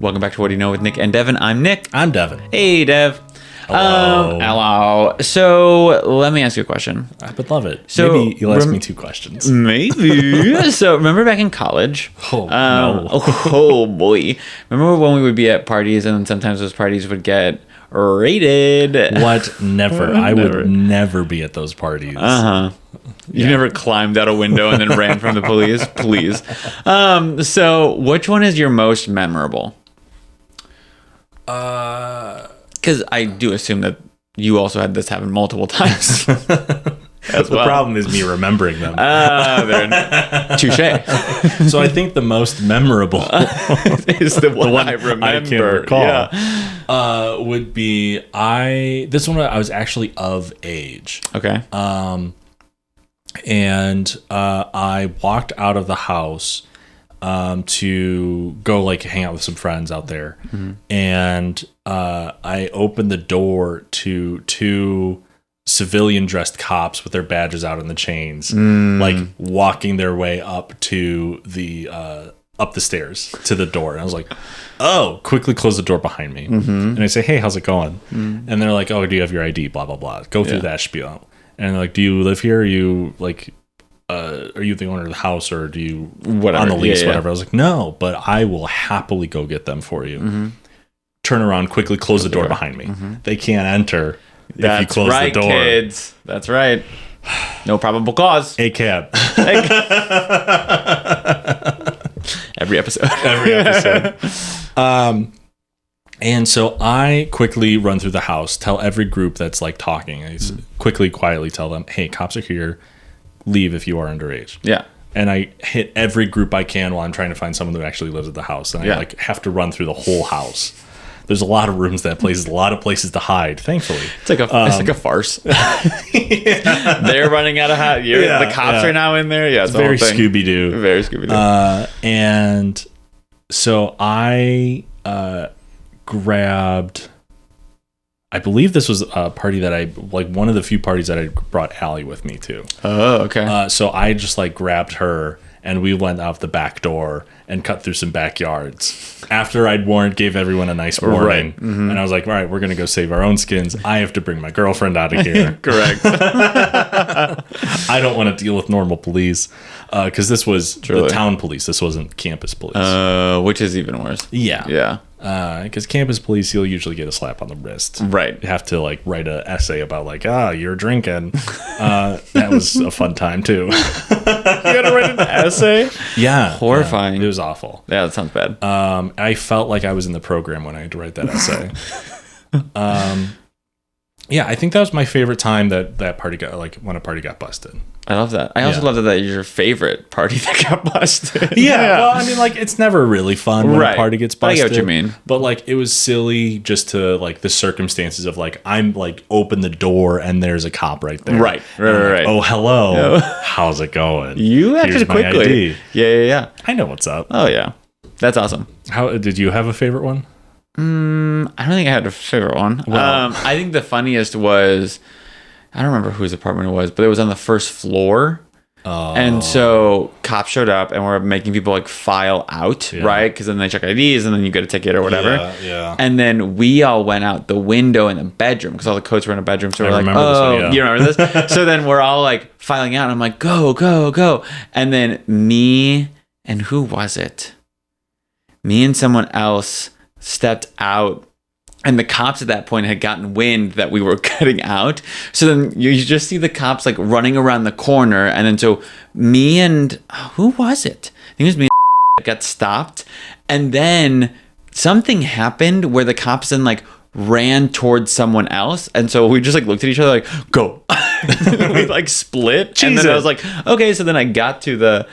Welcome back to What Do You Know with Nick and Devin. I'm Nick. I'm Devin. Hey, Dev. Hello. Hello. So let me ask you a question. I would love it. So, maybe you'll ask me 2 questions. Maybe. So remember back in college? Oh, no. Oh, boy. Remember when we would be at parties and sometimes those parties would get raided? What? Never. I would never be at those parties. Uh-huh. You never climbed out a window and then ran from the police? Please. So which one is your most memorable? Because I do assume that you also had this happen multiple times. The problem is me remembering them. Touche. So I think the most memorable is the one I remember. I can recall. Yeah. Would be this one I was actually of age. Okay. And I walked out of the house to go like hang out with some friends out there. Mm-hmm. And I opened the door to 2 civilian dressed cops with their badges out in the chains, like walking their way up to the stairs to the door. And I was like, oh, quickly close the door behind me. Mm-hmm. And I say, hey, how's it going? Mm-hmm. And they're like, oh, do you have your ID? Blah, blah, blah. Go through that spiel. And they're like, do you live here? Are you like, are you the owner of the house or do you on the lease, whatever? I was like, no, but I will happily go get them for you. Mm-hmm. Turn around, quickly close the door behind me. Mm-hmm. They can't enter if you close the door. Kids. That's right. No probable cause. A cab. Every episode. And so I quickly run through the house, tell every group that's like talking, I quickly, quietly tell them, hey, cops are here. Leave if you are underage. Yeah. And I hit every group I can while I'm trying to find someone who actually lives at the house. And I like have to run through the whole house. There's a lot of rooms that place, a lot of places to hide, thankfully. It's like a farce. They're running out of the cops are now in there. Yeah, it's very Scooby-Doo. Very Scooby-Doo. And so I grabbed, I believe this was a party that one of the few parties that I brought Allie with me to. Oh, okay. So I just like grabbed her and we went out the back door and cut through some backyards. After I'd gave everyone a nice warning. Right. Mm-hmm. And I was like, all right, we're going to go save our own skins. I have to bring my girlfriend out of here. Correct. I don't want to deal with normal police because this was the town police. This wasn't campus police. Which is even worse. Yeah. Yeah. Because campus police, you'll usually get a slap on the wrist. Right. You have to like write an essay about like, you're drinking. That was a fun time too. You got to write an essay? Yeah. Horrifying. It was awful. Yeah, that sounds bad. I felt like I was in the program when I had to write that essay. Yeah, I think that was my favorite time that party got, like when a party got busted. I love that. I also love that your favorite party that got busted. Yeah. Well, I mean, like, it's never really fun when a party gets busted. I get what you mean. But, like, it was silly just to, like, the circumstances of, like, I'm, like, open the door and there's a cop right there. Right. Like, oh, hello. How's it going? You acted quickly. Yeah. I know what's up. Oh, yeah. That's awesome. How did you have a favorite one? I don't think I had a favorite one. Well, I think the funniest was, I don't remember whose apartment it was, but it was on the first floor. Oh. And so cops showed up and were making people like file out, right? Because then they check IDs and then you get a ticket or whatever. Yeah. And then we all went out the window in the bedroom because all the coats were in a bedroom. So we're like, you remember this? So then we're all like filing out. And I'm like, go. And then me and who was it? Me and someone else stepped out, and the cops at that point had gotten wind that we were cutting out. So then you just see the cops like running around the corner, and then so me and who was it? I think it was me and got stopped, and then something happened where the cops then like ran towards someone else, and so we just like looked at each other like, go. We like split. And then I was like, okay. So then I got to the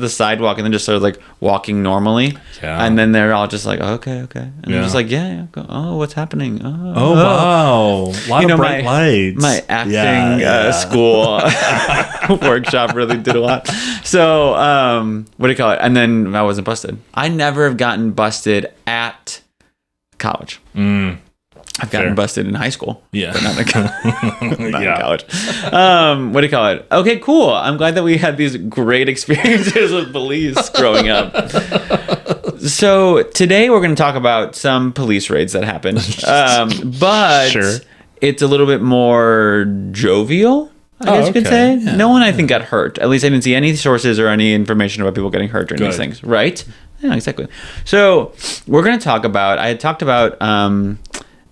sidewalk and then just started like walking normally. Yeah. And then they're all just like, okay. And I'm just like, yeah. Go, oh, what's happening? Oh, wow. A lot of bright lights. My acting school workshop really did a lot. So what do you call it? And then I wasn't busted. I never have gotten busted at college. I've gotten busted in high school. Yeah. But not in college. What do you call it? Okay, cool. I'm glad that we had these great experiences with police growing up. So today we're going to talk about some police raids that happened, but it's a little bit more jovial, I guess you could say. Yeah. No one, I think, got hurt. At least I didn't see any sources or any information about people getting hurt during these things, right? Yeah, exactly. So we're going to talk about, I had talked about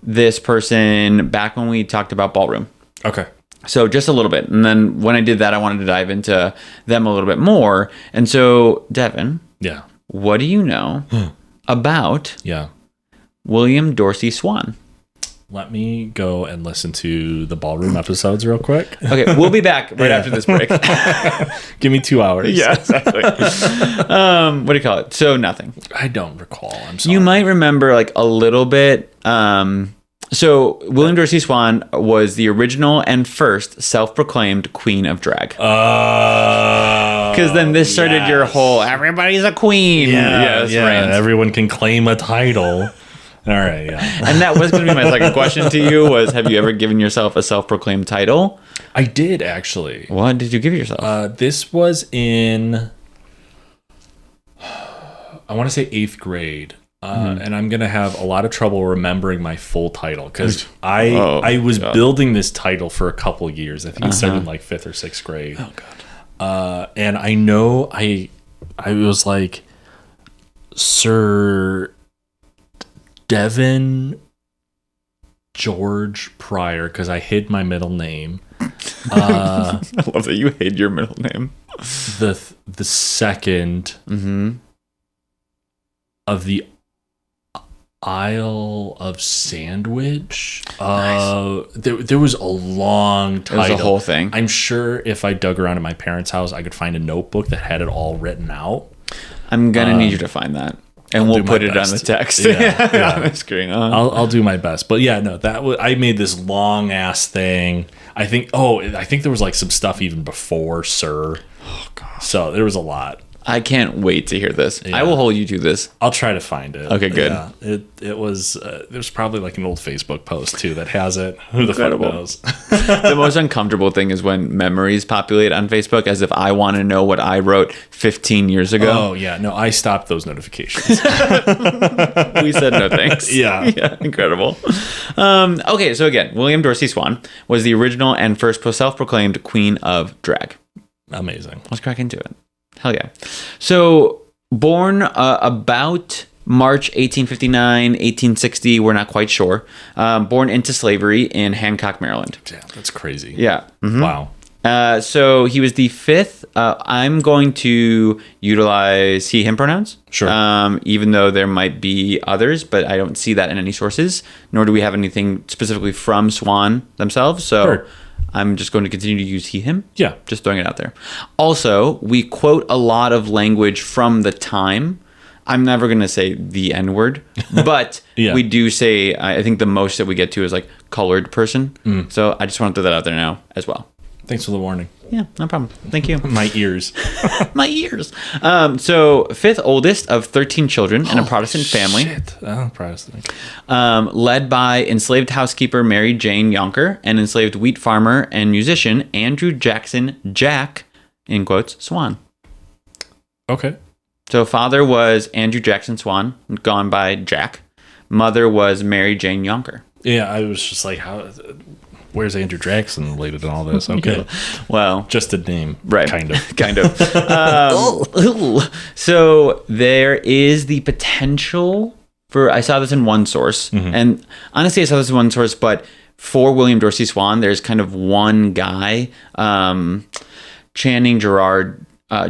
this person back when we talked about Ballroom. Okay. So just a little bit. And then when I did that, I wanted to dive into them a little bit more. And so, Devin. Yeah. What do you know about William Dorsey Swann? Let me go and listen to the Ballroom episodes real quick. Okay, we'll be back right after this break. Give me 2 hours. Yeah, exactly. What do you call it? So nothing. I don't recall. I'm sorry. You might remember like a little bit. So William Dorsey Swann was the original and first self-proclaimed queen of drag. Because then this started your whole everybody's a queen. Yeah, everyone can claim a title. All right, yeah. And that was going to be my second question to you was, have you ever given yourself a self-proclaimed title? I did, actually. What did you give yourself? This was in, I want to say 8th grade. And I'm going to have a lot of trouble remembering my full title because I was building this title for a couple years. I think it started in like 5th or 6th grade. Oh, God. And I know I was like Sir Devin George Pryor because I hid my middle name. I love that you hid your middle name. The second of the Isle of Sandwich. Nice. There was a long title. It was a whole thing. I'm sure if I dug around at my parents' house, I could find a notebook that had it all written out. I'm gonna need you to find that. And we'll put it on the text on the screen. I'll do my best. But yeah, no, I made this long ass thing. I think there was like some stuff even before Sir. Oh God. So there was a lot. I can't wait to hear this. Yeah. I will hold you to this. I'll try to find it. Okay, good. Yeah, it was there's probably like an old Facebook post too that has it. Who the fuck knows? The most uncomfortable thing is when memories populate on Facebook as if I want to know what I wrote 15 years ago. Oh yeah, no, I stopped those notifications. We said no thanks. Yeah, incredible. Okay, so again, William Dorsey Swann was the original and first self-proclaimed queen of drag. Amazing. Let's crack into it. Hell yeah. So born about March 1859, 1860, we're not quite sure. Born into slavery in Hancock, Maryland. Yeah, that's crazy. Yeah. Mm-hmm. Wow. So he was the fifth. I'm going to utilize he, him pronouns. Sure. Even though there might be others, but I don't see that in any sources, nor do we have anything specifically from Swann themselves. So sure. I'm just going to continue to use he, him. Yeah. Just throwing it out there. Also, we quote a lot of language from the time. I'm never going to say the N-word, but we do say, I think the most that we get to is like colored person. So I just want to throw that out there now as well. Thanks for the warning. Yeah, no problem. Thank you. My ears. My ears. So fifth oldest of 13 children in a Protestant family. Shit. Oh, Protestant. Led by enslaved housekeeper Mary Jane Yonker and enslaved wheat farmer and musician Andrew Jackson Jack, in quotes, Swann. Okay. So father was Andrew Jackson Swann, gone by Jack. Mother was Mary Jane Yonker. Yeah, I was just like, how... Where's Andrew Jackson related in all this? Okay. Well, just a name. Right. Kind of. Kind of. So there is the potential for, I saw this in one source, and honestly, I saw this in one source, but for William Dorsey Swann, there's kind of one guy, Channing Gerard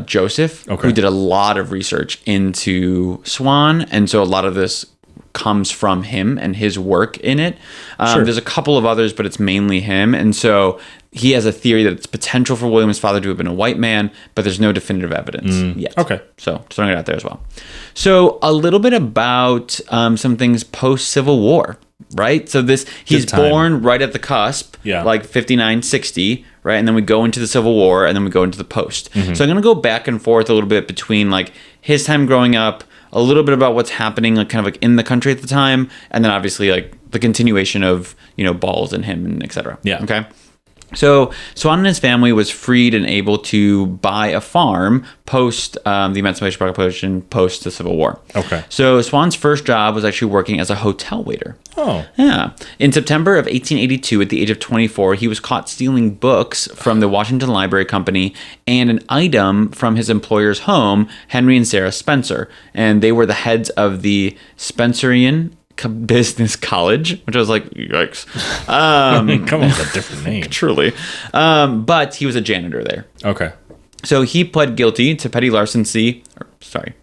Joseph, who did a lot of research into Swann, and so a lot of this comes from him and his work in it. Sure. There's a couple of others, but it's mainly him. And so he has a theory that it's potential for William's father to have been a white man, but there's no definitive evidence yet. Okay. So just throwing it out there as well. So a little bit about some things post-Civil War, right? So he's born right at the cusp, like 59, 60, right? And then we go into the Civil War and then we go into the post. So I'm going to go back and forth a little bit between like his time growing up, a little bit about what's happening like kind of like in the country at the time, and then obviously like the continuation of, balls and him and etc. Yeah. Okay. So Swann and his family was freed and able to buy a farm post the Emancipation Proclamation, post the Civil War. Okay. So Swann's first job was actually working as a hotel waiter. Oh. Yeah. In September of 1882, at the age of 24, he was caught stealing books from the Washington Library Company and an item from his employer's home, Henry and Sarah Spencer. And they were the heads of the Spencerian Business College, which I was like, yikes. Come on with a different name. Truly. But he was a janitor there. Okay. So he pled guilty to petty larceny.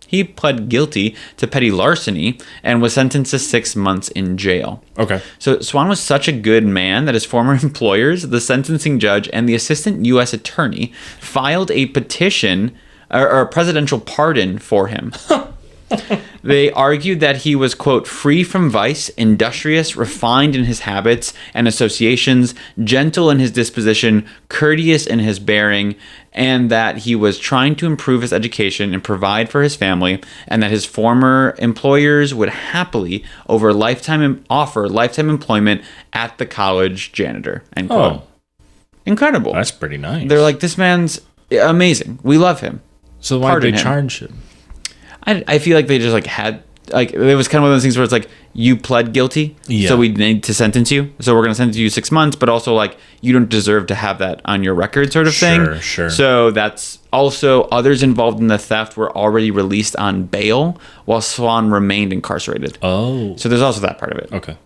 He pled guilty to petty larceny and was sentenced to 6 months in jail. Okay. So Swann was such a good man that his former employers, the sentencing judge, and the assistant U.S. attorney filed a petition or a presidential pardon for him. They argued that he was, quote, free from vice, industrious, refined in his habits and associations, gentle in his disposition, courteous in his bearing, and that he was trying to improve his education and provide for his family, and that his former employers would happily offer lifetime employment at the college janitor, end quote. Oh. Incredible. That's pretty nice. They're like, this man's amazing. We love him. So why did they charge him? I feel like they just like had like it was kind of one of those things where it's like you pled guilty, so we need to sentence you. So we're going to sentence you 6 months, but also like you don't deserve to have that on your record, sort of thing. Sure. So that's also others involved in the theft were already released on bail, while Swann remained incarcerated. Oh, so there's also that part of it. Okay.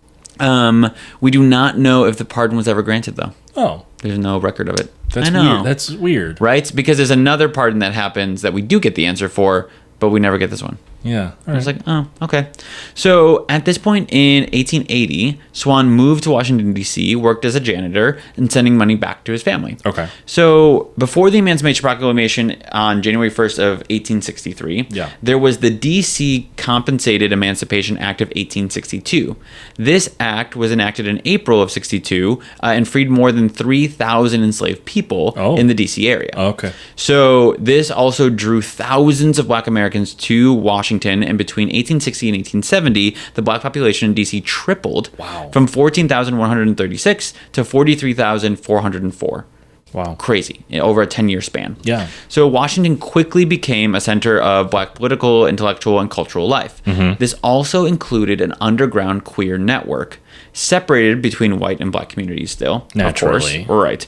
We do not know if the pardon was ever granted, though. Oh, there's no record of it. That's weird. That's weird, right? Because there's another pardon that happens that we do get the answer for, but we never get this one. Yeah. I was like, oh, okay. So at this point in 1880, Swann moved to Washington, D.C., worked as a janitor, and sending money back to his family. Okay. So before the Emancipation Proclamation on January 1st of 1863, there was the D.C. Compensated Emancipation Act of 1862. This act was enacted in April of 62 and freed more than 3,000 enslaved people in the D.C. area. Okay. So this also drew thousands of Black Americans to Washington, and between 1860 and 1870, the Black population in D.C. tripled from 14,136 to 43,404. Wow. Crazy. Over a 10-year span. Yeah. So Washington quickly became a center of Black political, intellectual, and cultural life. Mm-hmm. This also included an underground queer network, separated between white and Black communities still. Naturally. Of course. Right.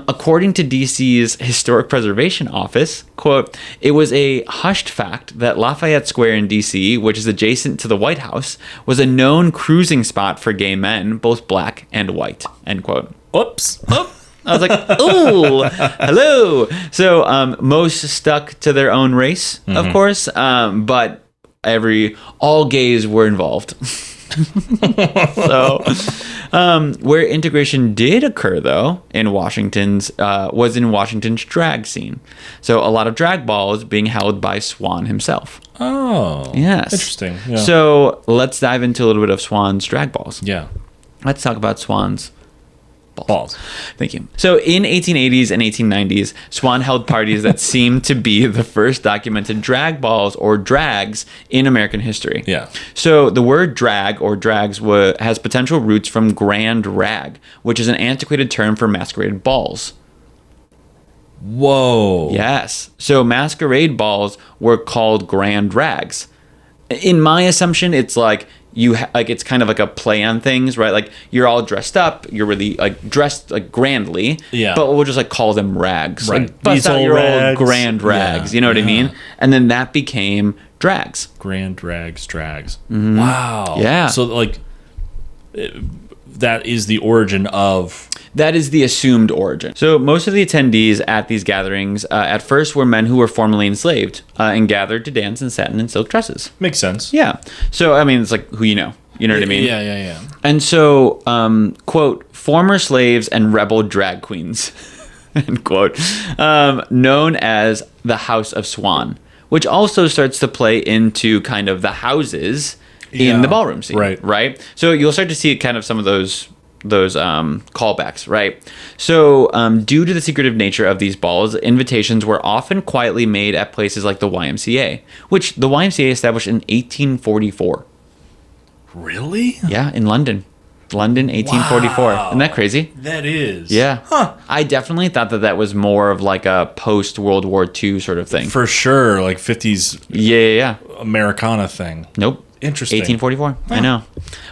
According to DC's Historic Preservation Office, quote, it was a hushed fact that Lafayette Square in DC, which is adjacent to the White House, was a known cruising spot for gay men, both Black and white, end quote. Oops. I was like, ooh, hello. So most stuck to their own race, of course, but all gays were involved. So where integration did occur, though, was in Washington's drag scene. So a lot of drag balls being held by Swann himself. Oh, yes. Interesting. Yeah. So let's dive into a little bit of Swann's drag balls. Yeah. Let's talk about Swann's balls. Thank you. So in 1880s and 1890s, Swann held parties that seemed to be the first documented drag balls or drags in American history. Yeah. So the word drag or drags has potential roots from grand rag, which is an antiquated term for masquerade balls. Whoa. Yes. So masquerade balls were called grand rags. In my assumption, it's like it's kind of like a play on things, right? Like you're all dressed up, you're really like dressed like grandly, but we'll just like call them rags. Right. Like bust out your old grand rags, you know what I mean? And then that became drags. Grand rags, drags. Mm-hmm. Wow. Yeah. So like that is the origin of... That is the assumed origin. So most of the attendees at these gatherings at first were men who were formerly enslaved and gathered to dance in satin and silk dresses. Makes sense. Yeah. So, I mean, it's like who you know. You know what I mean? Yeah. And so, quote, former slaves and rebel drag queens, end quote, known as the House of Swann, which also starts to play into kind of the houses in the ballroom scene. Right? So you'll start to see kind of some of those callbacks, right? So due to the secretive nature of these balls, invitations were often quietly made at places like the YMCA, which the YMCA established in 1844. Really? Yeah, in London. London, 1844. Wow. Isn't that crazy? That is. Yeah. Huh. I definitely thought that was more of like a post-World War II sort of thing. For sure, like 50s Yeah. Americana thing. Nope. Interesting. 1844. Huh. I know.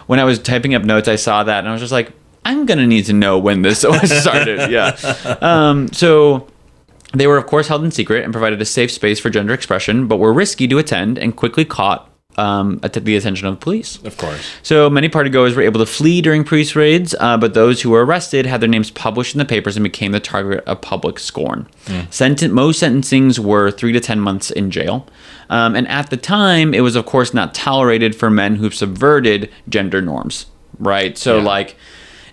When I was typing up notes, I saw that, and I was just like, I'm going to need to know when this started. Yeah. So they were, of course, held in secret and provided a safe space for gender expression, but were risky to attend and quickly caught at the attention of the police. Of course. So many partygoers were able to flee during police raids, but those who were arrested had their names published in the papers and became the target of public scorn. Most sentencings were 3 to 10 months in jail. And at the time, it was, of course, not tolerated for men who've subverted gender norms, right? So, like,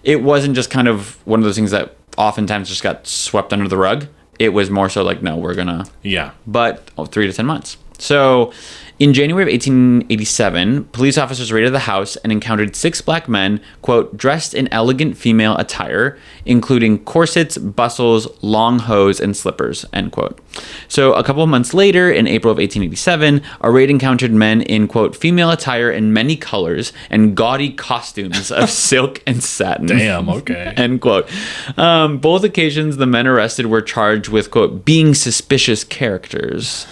it wasn't just kind of one of those things that oftentimes just got swept under the rug. It was more so like, no, we're going to... Yeah. But 3 to 10 months. So... In January of 1887, police officers raided the house and encountered 6 black men, quote, dressed in elegant female attire, including corsets, bustles, long hose, and slippers, end quote. So a couple of months later, in April of 1887, a raid encountered men in, quote, female attire in many colors and gaudy costumes of silk and satin. Damn, okay. End quote. Both occasions, the men arrested were charged with, quote, being suspicious characters.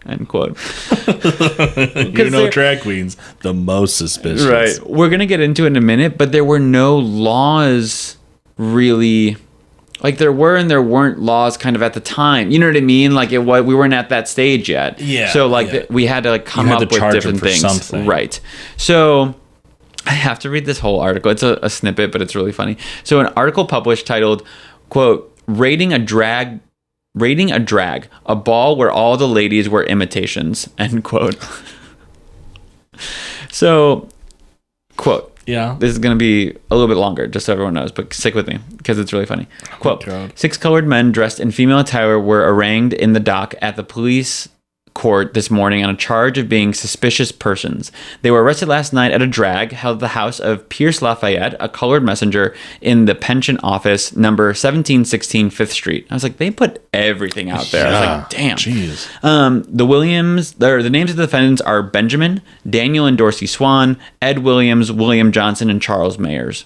End quote. Drag queens, the most suspicious. Right. We're going to get into it in a minute, but there were no laws really. Like there were and there weren't laws kind of at the time. You know what I mean? Like we weren't at that stage yet. Yeah. So we had to like come up with different things. Something. Right. So I have to read this whole article. It's a snippet, but it's really funny. So an article published titled, quote, Raiding a drag, a ball where all the ladies were imitations, end quote. So, quote. Yeah. This is going to be a little bit longer, just so everyone knows, but stick with me because it's really funny. Quote, 6 colored men dressed in female attire were arraigned in the dock at the police court this morning on a charge of being suspicious persons. They were arrested last night at a drag held at the house of Pierce Lafayette, a colored messenger in the pension office, number 1716 5th Street. I was like, they put everything out there. I was like, damn. Jeez. The names of the defendants are Benjamin, Daniel and Dorsey Swann, Ed Williams, William Johnson, and Charles Mayers.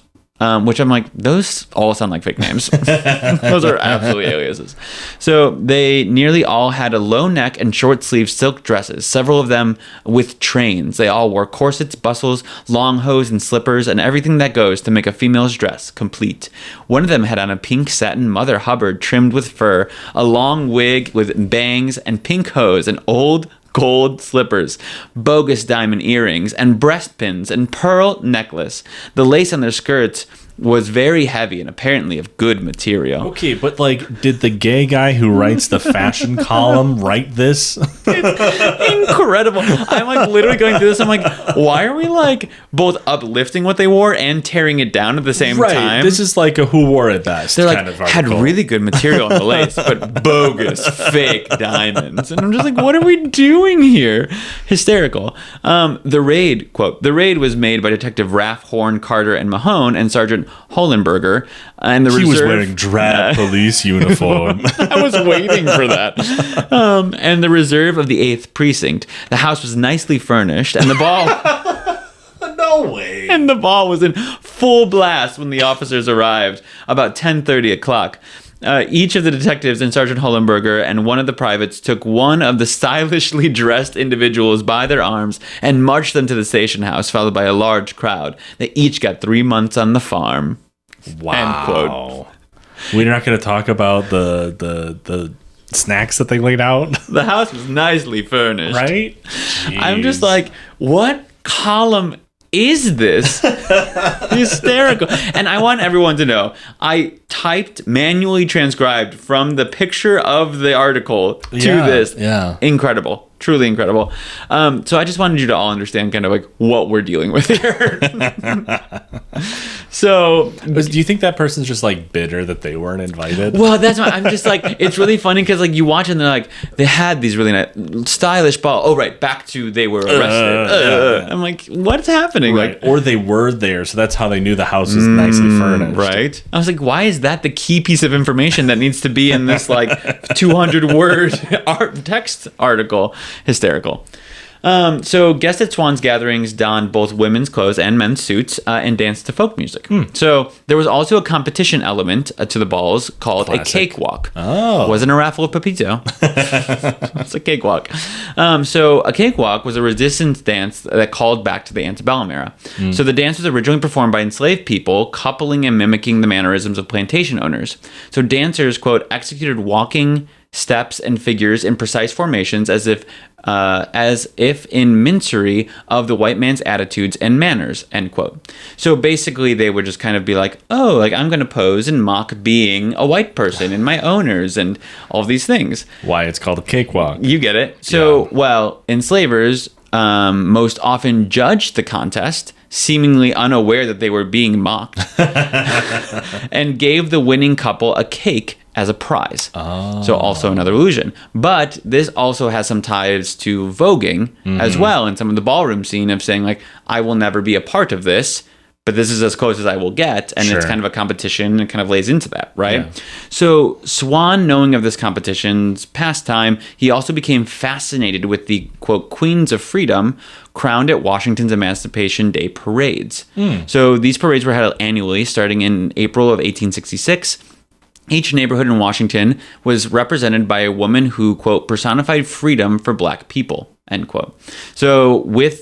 Which I'm like, those all sound like fake names. Those are absolutely aliases. So they nearly all had a low neck and short sleeve silk dresses, several of them with trains. They all wore corsets, bustles, long hose, and slippers, and everything that goes to make a female's dress complete. One of them had on a pink satin Mother Hubbard trimmed with fur, a long wig with bangs and pink hose, and old gold slippers, bogus diamond earrings, and breast pins, and pearl necklace. The lace on their skirts was very heavy and apparently of good material. Okay, but like, did the gay guy who writes the fashion column write this? It's incredible. I'm like literally going through this. I'm like, why are we like both uplifting what they wore and tearing it down at the same time? This is like a who wore it best. They're kind like, of article. had really good material on the lace, but bogus, fake diamonds. And I'm just like, what are we doing here? Hysterical. The raid, quote, the raid was made by Detective Raff, Horn, Carter, and Mahone, and Sergeant Hollenberger. And he was wearing drab police uniform. I was waiting for that. And the reserve of the 8th Precinct. The house was nicely furnished, and the ball... No way. And the ball was in full blast when the officers arrived, about 10:30 o'clock. Each of the detectives and Sergeant Hollenberger and one of the privates took one of the stylishly dressed individuals by their arms and marched them to the station house, followed by a large crowd. They each got 3 months on the farm. Wow. End quote. We're not going to talk about the snacks that they laid out. The house was nicely furnished. Right? Jeez. I'm just like, what column is this? Hysterical. And I want everyone to know, I manually transcribed from the picture of the article to this. Yeah. Incredible. Truly incredible. So I just wanted you to all understand kind of like what we're dealing with here. So do you think that person's just like bitter that they weren't invited? Well, that's why I'm just like, it's really funny because like you watch and they're like, they had these really nice stylish ball. Oh, right. Back to they were arrested. I'm like, what's happening? Right. Like, or they were there. So that's how they knew the house was nicely furnished. Right. I was like, why is that the key piece of information that needs to be in this like 200 word text article? Hysterical. So guests at Swann's gatherings donned both women's clothes and men's suits and danced to folk music. So there was also a competition element to the balls called a cakewalk. Oh. It wasn't a raffle of Pepito. It's a cakewalk. So a cakewalk was a resistance dance that called back to the antebellum era. So the dance was originally performed by enslaved people, coupling and mimicking the mannerisms of plantation owners. So dancers, quote, executed walking steps and figures in precise formations as if in mincery of the white man's attitudes and manners, end quote. So basically they would just kind of be like, oh, like I'm going to pose and mock being a white person and my owners and all of these things. Why it's called a cakewalk. You get it. So, well, enslavers most often judged the contest, seemingly unaware that they were being mocked, and gave the winning couple a cake as a prize. Oh. So also another illusion. But this also has some ties to voguing as well, in some of the ballroom scene of saying like, I will never be a part of this, but this is as close as I will get. And it's kind of a competition and kind of lays into that, right? Yeah. So Swann, knowing of this competition's pastime, he also became fascinated with the, quote, Queens of Freedom crowned at Washington's Emancipation Day parades. So these parades were held annually starting in April of 1866. Each neighborhood in Washington was represented by a woman who, quote, personified freedom for black people, end quote. So with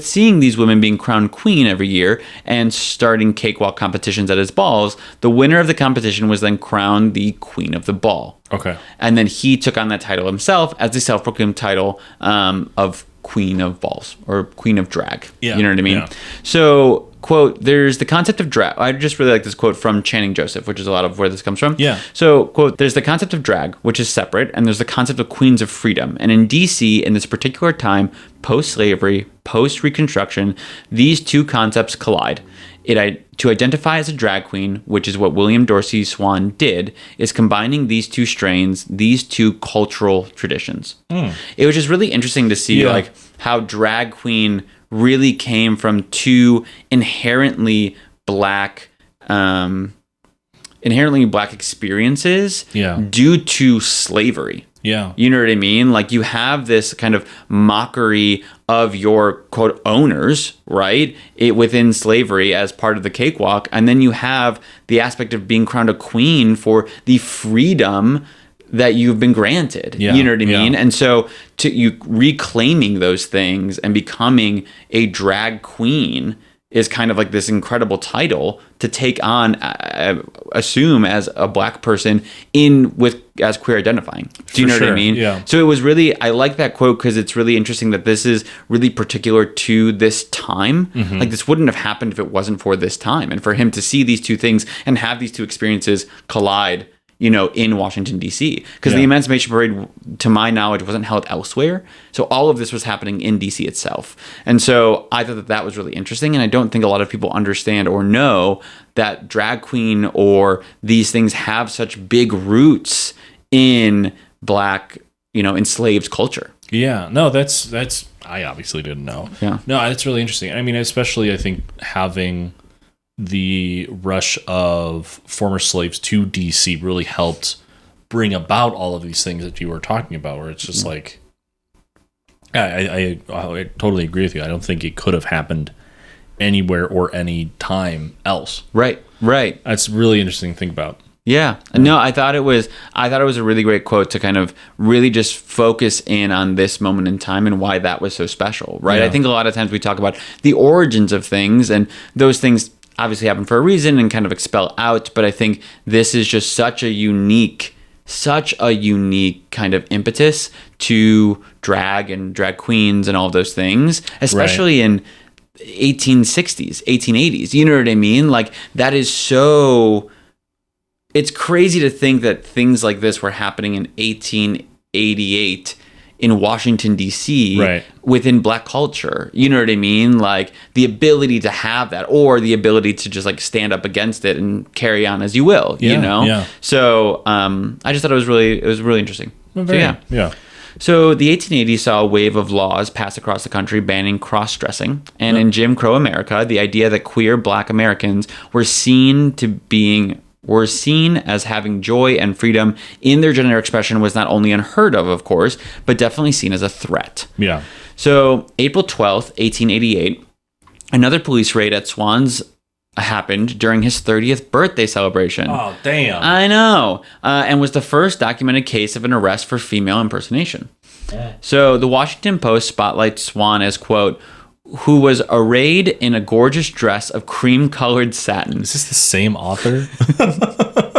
seeing these women being crowned queen every year and starting cakewalk competitions at his balls, the winner of the competition was then crowned the queen of the ball. Okay. And then he took on that title himself as the self-proclaimed title of queen of balls or queen of drag. Yeah. You know what I mean? Yeah. So, quote, there's the concept of drag. I just really like this quote from Channing Joseph, which is a lot of where this comes from. Yeah. So, quote, there's the concept of drag, which is separate, and there's the concept of queens of freedom. And in DC, in this particular time, post-slavery, post-Reconstruction, these two concepts collide. To identify as a drag queen, which is what William Dorsey Swann did, is combining these two strains, these two cultural traditions. It was just really interesting to see like how drag queen really came from two inherently black experiences due to slavery. Yeah. You know what I mean? Like you have this kind of mockery of your, quote, owners, right? Within slavery as part of the cakewalk. And then you have the aspect of being crowned a queen for the freedom that you've been granted. Yeah. You know what I mean? And so you reclaiming those things and becoming a drag queen is kind of like this incredible title to take on, assume as a black person as queer identifying. Do you know what I mean? Yeah. So it was really, I like that quote because it's really interesting that this is really particular to this time. Like this wouldn't have happened if it wasn't for this time. And for him to see these two things and have these two experiences collide, you know, in Washington, D.C. Because the Emancipation Parade, to my knowledge, wasn't held elsewhere. So all of this was happening in D.C. itself. And so I thought that was really interesting. And I don't think a lot of people understand or know that drag queen or these things have such big roots in black, you know, enslaved culture. Yeah. No, that's I obviously didn't know. Yeah. No, that's really interesting. I mean, especially I think having the rush of former slaves to DC really helped bring about all of these things that you were talking about, where it's just like, I totally agree with you. I don't think it could have happened anywhere or any time else. Right. That's really interesting to think about. Yeah. No, I thought it was a really great quote to kind of really just focus in on this moment in time and why that was so special, right? Yeah. I think a lot of times we talk about the origins of things, and those things obviously happen for a reason and kind of expel out, but I think this is just such a unique kind of impetus to drag and drag queens and all of those things, especially in 1860s, 1880s. You know what I mean? Like that is so, it's crazy to think that things like this were happening in 1888 in Washington, D.C. Within black culture. You know what I mean? Like the ability to have that, or the ability to just like stand up against it and carry on as you will, you know? Yeah. So I just thought it was really interesting. Yeah. So the 1880s saw a wave of laws pass across the country banning cross-dressing. And in Jim Crow America, the idea that queer black Americans were seen to being were seen as having joy and freedom in their gender expression was not only unheard of course, but definitely seen as a threat. Yeah. So April 12th, 1888, another police raid at Swann's happened during his 30th birthday celebration. Oh, damn. I know. And was the first documented case of an arrest for female impersonation. Yeah. So the Washington Post spotlights Swann as, quote, who was arrayed in a gorgeous dress of cream-colored satin. Is this the same author?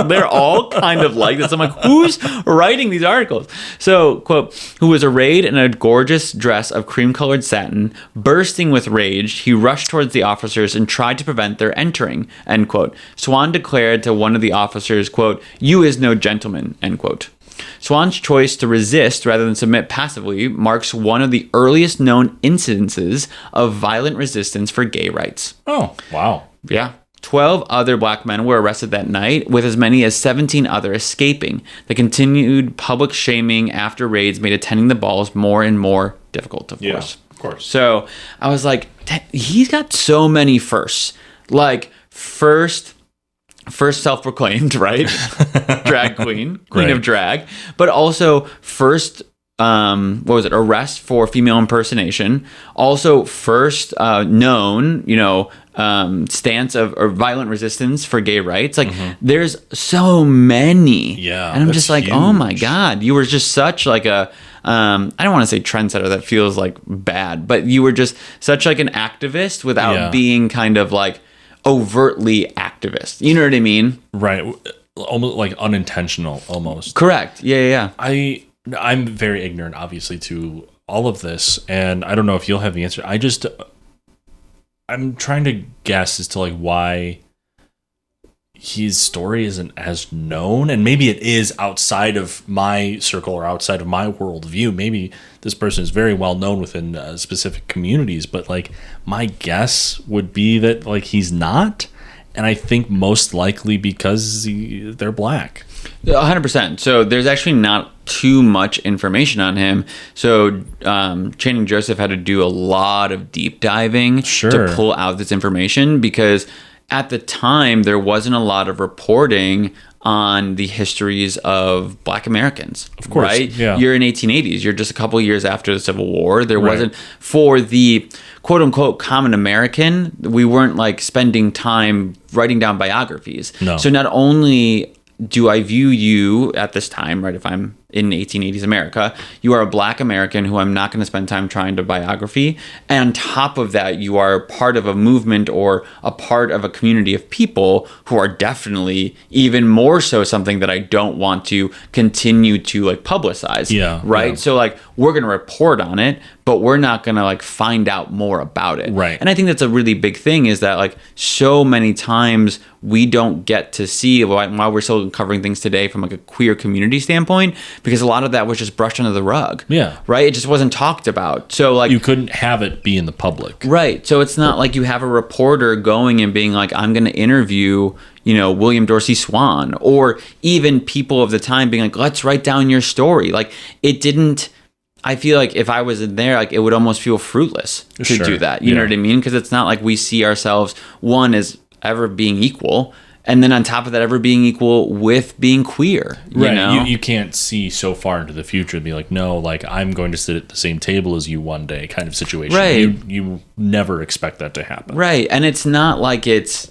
They're all kind of like this. I'm like, who's writing these articles? So, quote, who was arrayed in a gorgeous dress of cream-colored satin, bursting with rage, he rushed towards the officers and tried to prevent their entering, end quote. Swann declared to one of the officers, quote, you is no gentleman, end quote. Swann's choice to resist rather than submit passively marks one of the earliest known incidences of violent resistance for gay rights. Oh, wow. Yeah. 12 other black men were arrested that night, with as many as 17 others escaping. The continued public shaming after raids made attending the balls more and more difficult, of course. Of course. So I was like, he's got so many firsts. Like, first self-proclaimed, right? Drag queen right. Of drag, but also first, arrest for female impersonation. Also first known, stance of or violent resistance for gay rights. Like there's so many. Yeah. And I'm just like, huge. oh my God, you were just such like a, I don't want to say trendsetter, that feels like bad, but you were just such like an activist without being kind of like overtly activist. You know what I mean? Right. Almost like unintentional almost. Correct. Yeah. I'm very ignorant obviously to all of this, and I don't know if you'll have the answer. I'm trying to guess as to like why his story isn't as known, and maybe it is outside of my circle or outside of my worldview. Maybe this person is very well known within specific communities, but like my guess would be that like he's not, and I think most likely because they're black. 100%. So there's actually not too much information on him. So Channing Joseph had to do a lot of deep diving to pull out this information, because at the time there wasn't a lot of reporting on the histories of black Americans. Of course. Right? Yeah. You're in 1880s. You're just a couple years after the Civil War. There wasn't, for the quote unquote common American, we weren't like spending time writing down biographies. No. So not only do I view you at this time, right, if I'm in 1880s America, you are a black American who I'm not going to spend time trying to biography. And on top of that, you are part of a movement or a part of a community of people who are definitely even more so something that I don't want to continue to like publicize. Yeah. Right. Yeah. So like we're going to report on it, but we're not going to like find out more about it. Right. And I think that's a really big thing, is that like so many times we don't get to see why we're still covering things today from like a queer community standpoint, because a lot of that was just brushed under the rug. Yeah. Right. It just wasn't talked about. So like you couldn't have it be in the public. Right. So it's not like you have a reporter going and being like, I'm going to interview, William Dorsey Swann, or even people of the time being like, let's write down your story. Like it didn't. I feel like if I was in there, like it would almost feel fruitless to do that. You know what I mean? Because it's not like we see ourselves, one, as ever being equal, and then on top of that, ever being equal with being queer. You can't see so far into the future and be like, no, like I'm going to sit at the same table as you one day kind of situation. Right. You never expect that to happen. Right. And it's not like it's,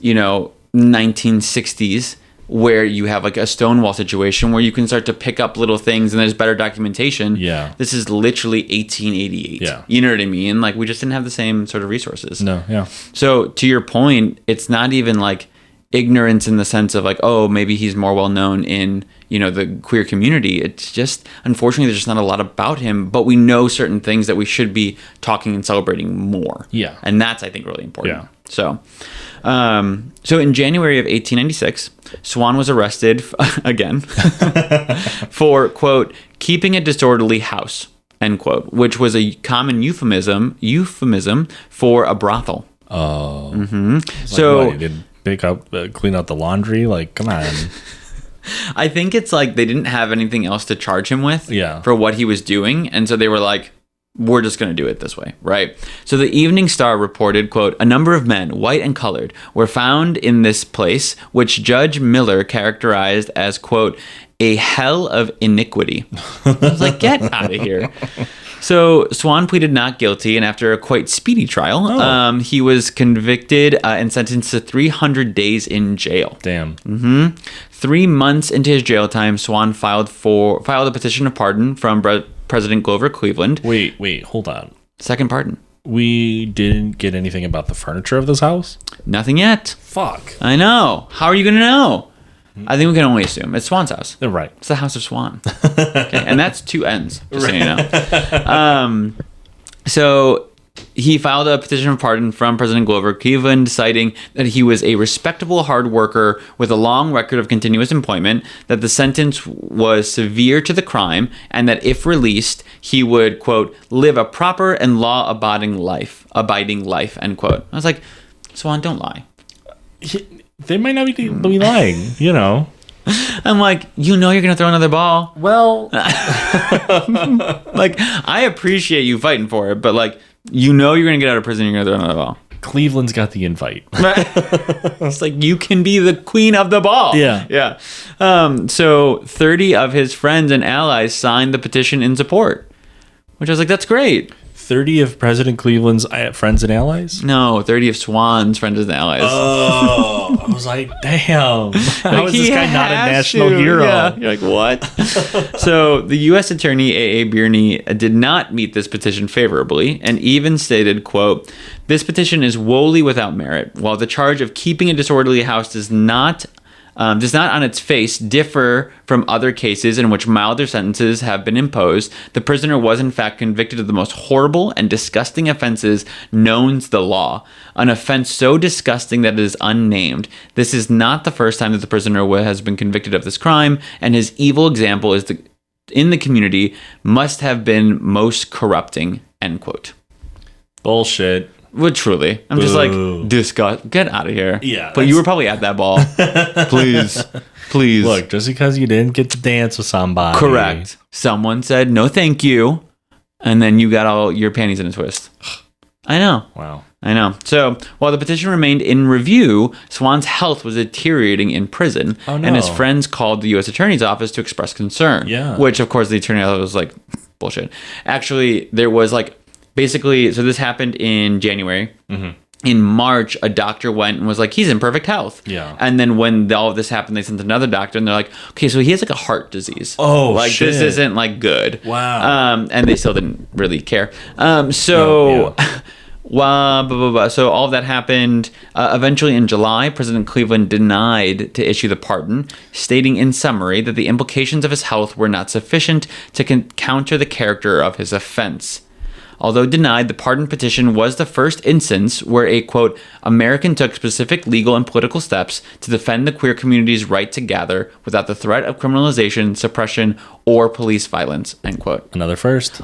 1960s where you have like a Stonewall situation where you can start to pick up little things and there's better documentation. Yeah. This is literally 1888. Yeah. You know what I mean? Like we just didn't have the same sort of resources. No. Yeah. So to your point, it's not even like ignorance in the sense of like, oh, maybe he's more well known in, the queer community. It's just, unfortunately, there's just not a lot about him, but we know certain things that we should be talking and celebrating more. Yeah. And that's, I think, really important. Yeah. So in January of 1896, Swann was arrested again for, quote, keeping a disorderly house, end quote, which was a common euphemism for a brothel. Oh. Mm-hmm. So you did pick up, clean out the laundry. Like, come on. I think it's like they didn't have anything else to charge him with Yeah. for what he was doing. And so they were like, we're just going to do it this way, right? So the Evening Star reported, quote, a number of men, white and colored, were found in this place, which Judge Miller characterized as, quote, a hell of iniquity. I was like, get out of here. So Swann pleaded not guilty, and after a quite speedy trial, he was convicted and sentenced to 300 days in jail. Damn. 3 months into his jail time, Swann filed a petition of pardon from President Grover Cleveland. Wait, hold on. Second pardon. We didn't get anything about the furniture of this house? Nothing yet. Fuck. I know. How are you going to know? I think we can only assume. It's Swann's house. Right. It's the House of Swann. Okay, and that's 2 N's, just so you know. So he filed a petition of pardon from President Grover Cleveland, citing that he was a respectable hard worker with a long record of continuous employment, that the sentence was severe to the crime, and that if released, he would, quote, live a proper and law-abiding life, end quote. I was like, Swann, don't lie. They might not be lying, you know. I'm like, you're going to throw another ball. Well, like, I appreciate you fighting for it, but like, you're going to get out of prison, you're going to throw another ball. Cleveland's got the invite. It's like, you can be the queen of the ball. Yeah. So 30 of his friends and allies signed the petition in support, which I was like, that's great. 30 of President Cleveland's friends and allies? No, 30 of Swann's friends and allies. Oh, I was like, damn. How is this guy not a national hero? Yeah. You're like, what? So the U.S. Attorney A.A. Birney did not meet this petition favorably and even stated, quote, this petition is wholly without merit. While the charge of keeping a disorderly house does not on its face differ from other cases in which milder sentences have been imposed, the prisoner was in fact convicted of the most horrible and disgusting offenses known to the law, an offense so disgusting that it is unnamed. This is not the first time that the prisoner has been convicted of this crime, and his evil example in the community must have been most corrupting, end quote. Bullshit. Well, truly. I'm just like, disgust. Get out of here. Yeah. But you were probably at that ball. Please. Look, just because you didn't get to dance with somebody. Correct. Someone said, no, thank you. And then you got all your panties in a twist. I know. Wow. I know. So while the petition remained in review, Swann's health was deteriorating in prison. Oh, no. And his friends called the U.S. Attorney's Office to express concern. Yeah. Which, of course, the Attorney's Office was like, bullshit. Actually, there was like, basically, so this happened in January. Mm-hmm. In March, a doctor went and was like, he's in perfect health. Yeah. And then when all of this happened, they sent another doctor and they're like, okay, so he has like a heart disease. Oh, like, shit. This isn't like good. Wow. And they still didn't really care. No, yeah. So all of that happened. Eventually in July, President Cleveland denied to issue the pardon, stating in summary that the implications of his health were not sufficient to counter the character of his offense. Although denied, the pardon petition was the first instance where a, quote, American took specific legal and political steps to defend the queer community's right to gather without the threat of criminalization, suppression, or police violence, end quote. Another first.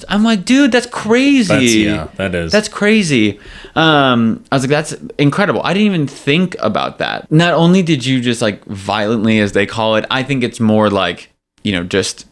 I'm like, dude, that's crazy. That is. That's crazy. I was like, that's incredible. I didn't even think about that. Not only did you just like violently, as they call it, I think it's more like, just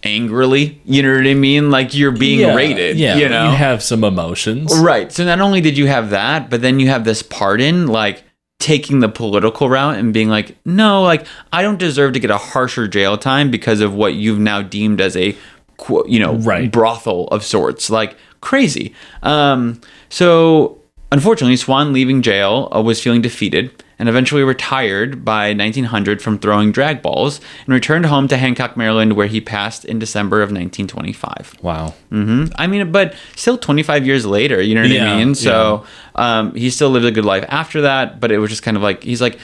angrily, you know what I mean? Like you're being rated, you know? You have some emotions. Right. So not only did you have that, but then you have this pardon, like taking the political route and being like, no, like I don't deserve to get a harsher jail time because of what you've now deemed as a, brothel of sorts. Like crazy. So unfortunately, Swann leaving jail was feeling defeated and eventually retired by 1900 from throwing drag balls and returned home to Hancock, Maryland, where he passed in December of 1925. Wow. Mm-hmm. I mean, but still 25 years later, you know what I mean? So he still lived a good life after that, but it was just kind of like, he's like,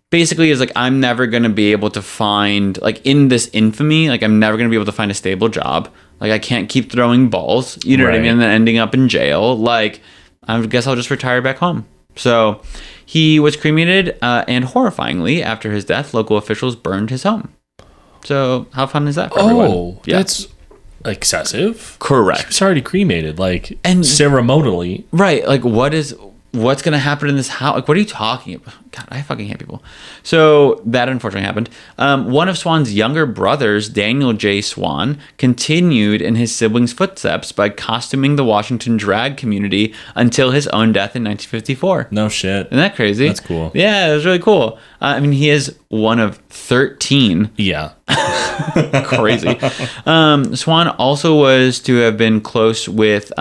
basically is like, I'm never going to be able to find, like in this infamy, like I'm never going to be able to find a stable job. Like I can't keep throwing balls, you know what I mean? And then ending up in jail. Like, I guess I'll just retire back home. So he was cremated, and horrifyingly, after his death, local officials burned his home. So how fun is that for everyone? That's excessive. Correct. He was already cremated, like, and ceremonially. Right. Like, what is... what's going to happen in this house? Like, what are you talking about? God, I fucking hate people. So that unfortunately happened. One of Swann's younger brothers, Daniel J. Swann, continued in his siblings' footsteps by costuming the Washington drag community until his own death in 1954. No shit. Isn't that crazy? That's cool. Yeah, it was really cool. I mean, he is one of 13. Yeah. Crazy. Swann also was to have been close with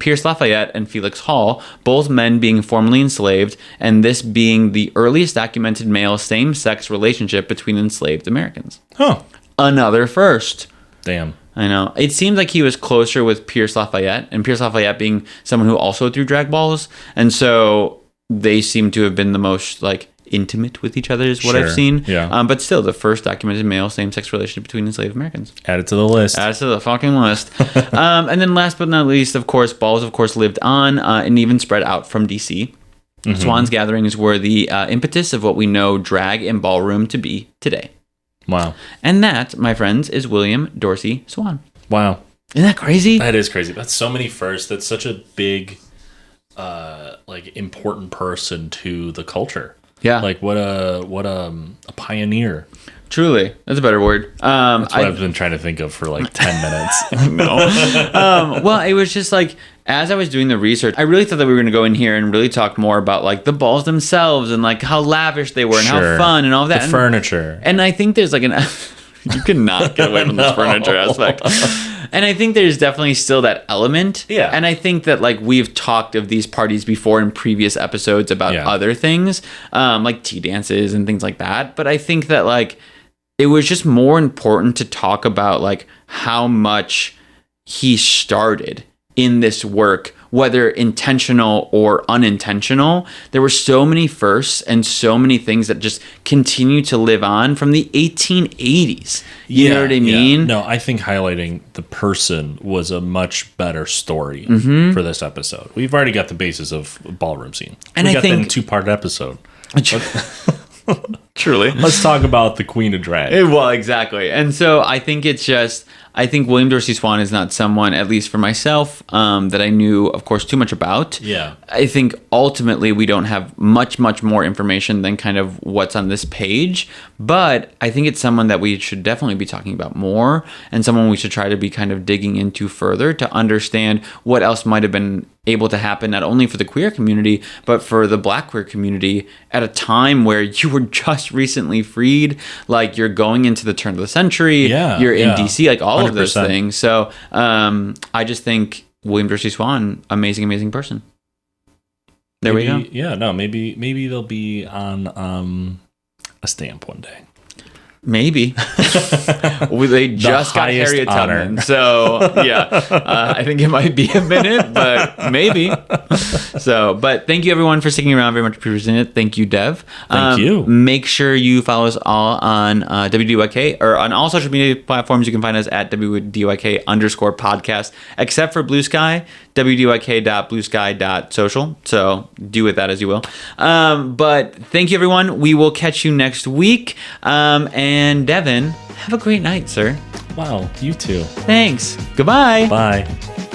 Pierce Lafayette and Felix Hall, both men being formerly enslaved, and this being the earliest documented male same-sex relationship between enslaved Americans. Huh. Another first. Damn. I know. It seemed like he was closer with Pierce Lafayette, and Pierce Lafayette being someone who also threw drag balls, and so they seem to have been the most, like, intimate with each other is what I've seen. Yeah. But still, the first documented male same-sex relationship between enslaved Americans. Add it to the list. Add it to the fucking list. And then last but not least, of course, balls, of course, lived on and even spread out from D.C. Mm-hmm. Swann's gatherings were the impetus of what we know drag and ballroom to be today. Wow. And that, my friends, is William Dorsey Swann. Wow. Isn't that crazy? That is crazy. That's so many firsts. That's such a big, important person to the culture. Yeah. Like what a pioneer. Truly. That's a better word. That's what I've been trying to think of for like 10 minutes. No. Well, it was just like, as I was doing the research, I really thought that we were going to go in here and really talk more about like the balls themselves and like how lavish they were and how fun and all that. The furniture. And I think there's like you cannot get away from this furniture aspect. And I think there's definitely still that element. Yeah. And I think that like we've talked of these parties before in previous episodes about other things, like tea dances and things like that. But I think that like it was just more important to talk about like how much he started in this work, whether intentional or unintentional. There were so many firsts and so many things that just continue to live on from the 1880s. You know what I mean? Yeah. No, I think highlighting the person was a much better story for this episode. We've already got the basis of ballroom scene. And we I got think that in 2-part episode. Truly. Let's talk about the Queen of Drag. Well, exactly. And so I think it's just, I think William Dorsey Swann is not someone, at least for myself, that I knew, of course, too much about. Yeah. I think ultimately we don't have much more information than kind of what's on this page. But I think it's someone that we should definitely be talking about more and someone we should try to be kind of digging into further to understand what else might have been able to happen, not only for the queer community, but for the Black queer community at a time where you were just recently freed. Like you're going into the turn of the century. You're in DC, like all 100%. Of those things. So I just think William Dorsey Swann, amazing person. There we go. Yeah, no, maybe they'll be on a stamp one day. Maybe. They just got Harriet Tubman. So, yeah. I think it might be a minute, but maybe. So, but thank you everyone for sticking around. Very much appreciate it. Thank you, Dev. Thank you. Make sure you follow us all on WDYK or on all social media platforms. You can find us at WDYK_podcast, except for Blue Sky, WDYK.bluesky.social. So do with that as you will. But thank you, everyone. We will catch you next week. And Devin, have a great night, sir. Wow, you too. Thanks. Goodbye. Bye.